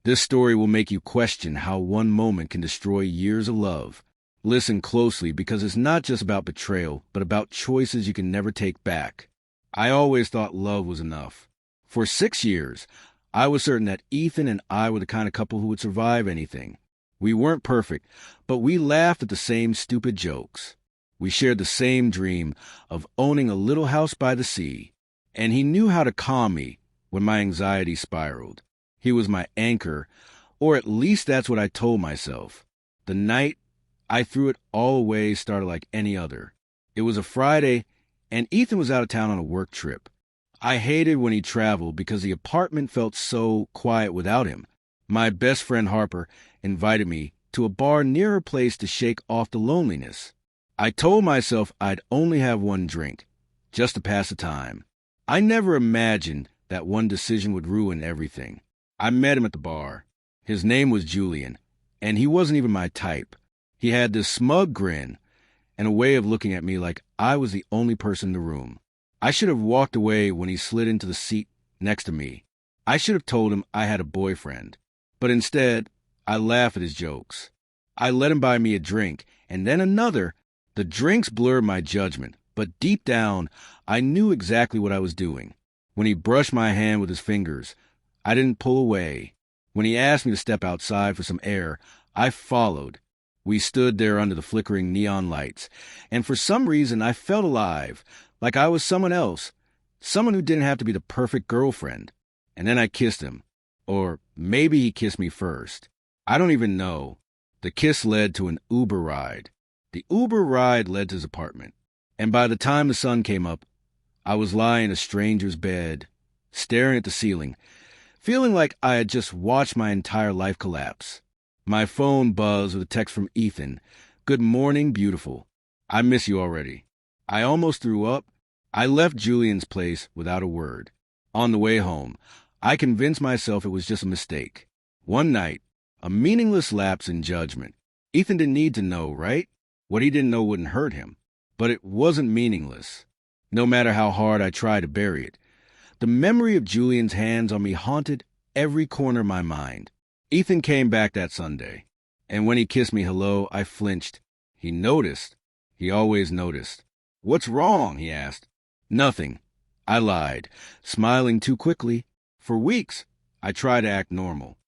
This story will make you question how one moment can destroy years of love. Listen closely because it's not just about betrayal, but about choices you can never take back. I always thought love was enough. For 6 years, I was certain that Ethan and I were the kind of couple who would survive anything. We weren't perfect, but we laughed at the same stupid jokes. We shared the same dream of owning a little house by the sea, and he knew how to calm me when my anxiety spiraled. He was my anchor, or at least that's what I told myself. The night I threw it all away started like any other. It was a Friday, and Ethan was out of town on a work trip. I hated when he traveled because the apartment felt so quiet without him. My best friend Harper invited me to a bar near her place to shake off the loneliness. I told myself I'd only have one drink, just to pass the time. I never imagined that one decision would ruin everything. I met him at the bar. His name was Julian, and he wasn't even my type. He had this smug grin and a way of looking at me like I was the only person in the room. I should have walked away when he slid into the seat next to me. I should have told him I had a boyfriend. But instead, I laughed at his jokes. I let him buy me a drink, and then another. The drinks blurred my judgment, but deep down, I knew exactly what I was doing. When he brushed my hand with his fingers, I didn't pull away. When he asked me to step outside for some air, I followed. We stood there under the flickering neon lights, and for some reason I felt alive, like I was someone else, someone who didn't have to be the perfect girlfriend. And then I kissed him. Or maybe he kissed me first. I don't even know. The kiss led to an Uber ride. The Uber ride led to his apartment. And by the time the sun came up, I was lying in a stranger's bed, staring at the ceiling, feeling like I had just watched my entire life collapse. My phone buzzed with a text from Ethan. "Good morning, beautiful. I miss you already." I almost threw up. I left Julian's place without a word. On the way home, I convinced myself it was just a mistake. One night, a meaningless lapse in judgment. Ethan didn't need to know, right? What he didn't know wouldn't hurt him. But it wasn't meaningless, no matter how hard I tried to bury it. The memory of Julian's hands on me haunted every corner of my mind. Ethan came back that Sunday, and when he kissed me hello, I flinched. He noticed. He always noticed. "What's wrong?" he asked. "Nothing." I lied, smiling too quickly. For weeks, I tried to act normal.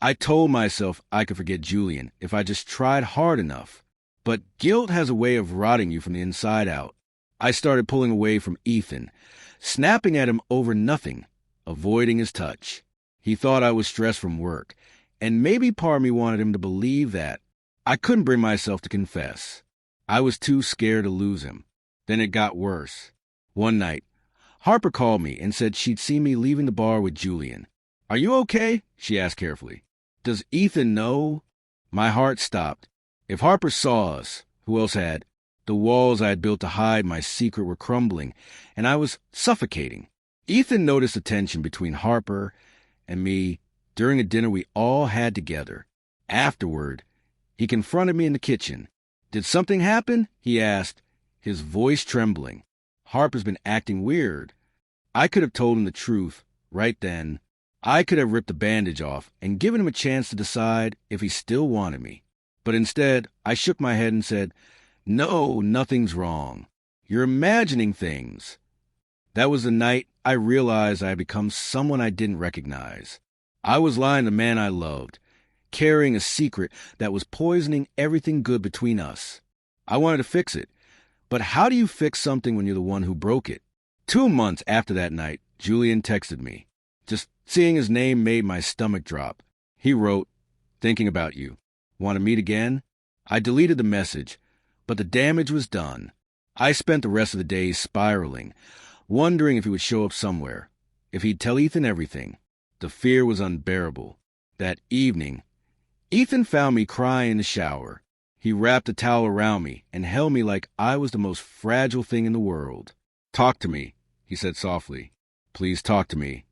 I told myself I could forget Julian if I just tried hard enough. But guilt has a way of rotting you from the inside out. I started pulling away from Ethan, snapping at him over nothing, avoiding his touch. He thought I was stressed from work, and maybe part of me wanted him to believe that. I couldn't bring myself to confess. I was too scared to lose him. Then it got worse. One night, Harper called me and said she'd seen me leaving the bar with Julian. "Are you okay?" she asked carefully. "Does Ethan know?" My heart stopped. If Harper saw us, who else had? The walls I had built to hide my secret were crumbling, and I was suffocating. Ethan noticed the tension between Harper and me during a dinner we all had together. Afterward, he confronted me in the kitchen. "Did something happen?" he asked, his voice trembling. "Harper's been acting weird." I could have told him the truth right then. I could have ripped the bandage off and given him a chance to decide if he still wanted me. But instead, I shook my head and said, "No, nothing's wrong. You're imagining things." That was the night I realized I had become someone I didn't recognize. I was lying to the man I loved, carrying a secret that was poisoning everything good between us. I wanted to fix it. But how do you fix something when you're the one who broke it? 2 months after that night, Julian texted me. Just seeing his name made my stomach drop. He wrote, "Thinking about you. Want to meet again?" I deleted the message, but the damage was done. I spent the rest of the day spiraling, wondering if he would show up somewhere, if he'd tell Ethan everything. The fear was unbearable. That evening, Ethan found me crying in the shower. He wrapped a towel around me and held me like I was the most fragile thing in the world. "Talk to me," he said softly. "Please talk to me."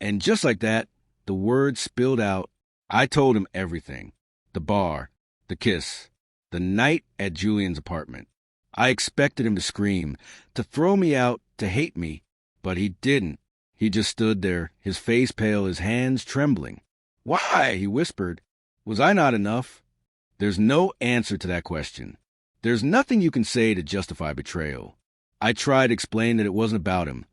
And just like that, the words spilled out. I told him everything. The bar, the kiss, the night at Julian's apartment. I expected him to scream, to throw me out, to hate me, but he didn't. He just stood there, his face pale, his hands trembling. Why? He whispered. Was I not enough? There's no answer to that question. There's nothing you can say to justify betrayal. I tried to explain that it wasn't about him,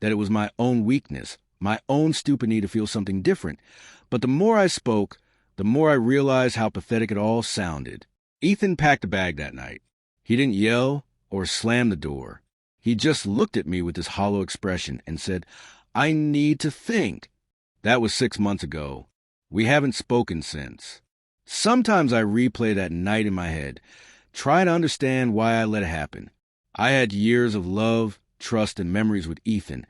that it was my own weakness, my own stupid need to feel something different. But the more I spoke, the more I realized how pathetic it all sounded. Ethan packed a bag that night. He didn't yell or slam the door. He just looked at me with this hollow expression and said, I need to think. That was 6 months ago. We haven't spoken since. Sometimes I replay that night in my head, trying to understand why I let it happen. I had years of love, trust, and memories with Ethan,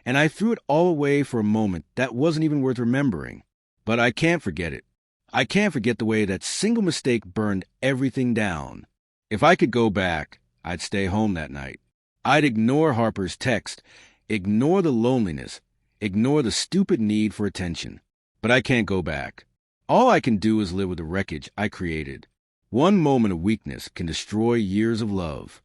and I threw it all away for a moment that wasn't even worth remembering. But I can't forget it. I can't forget the way that single mistake burned everything down. If I could go back, I'd stay home that night. I'd ignore Harper's text, ignore the loneliness, ignore the stupid need for attention. But I can't go back. All I can do is live with the wreckage I created. One moment of weakness can destroy years of love.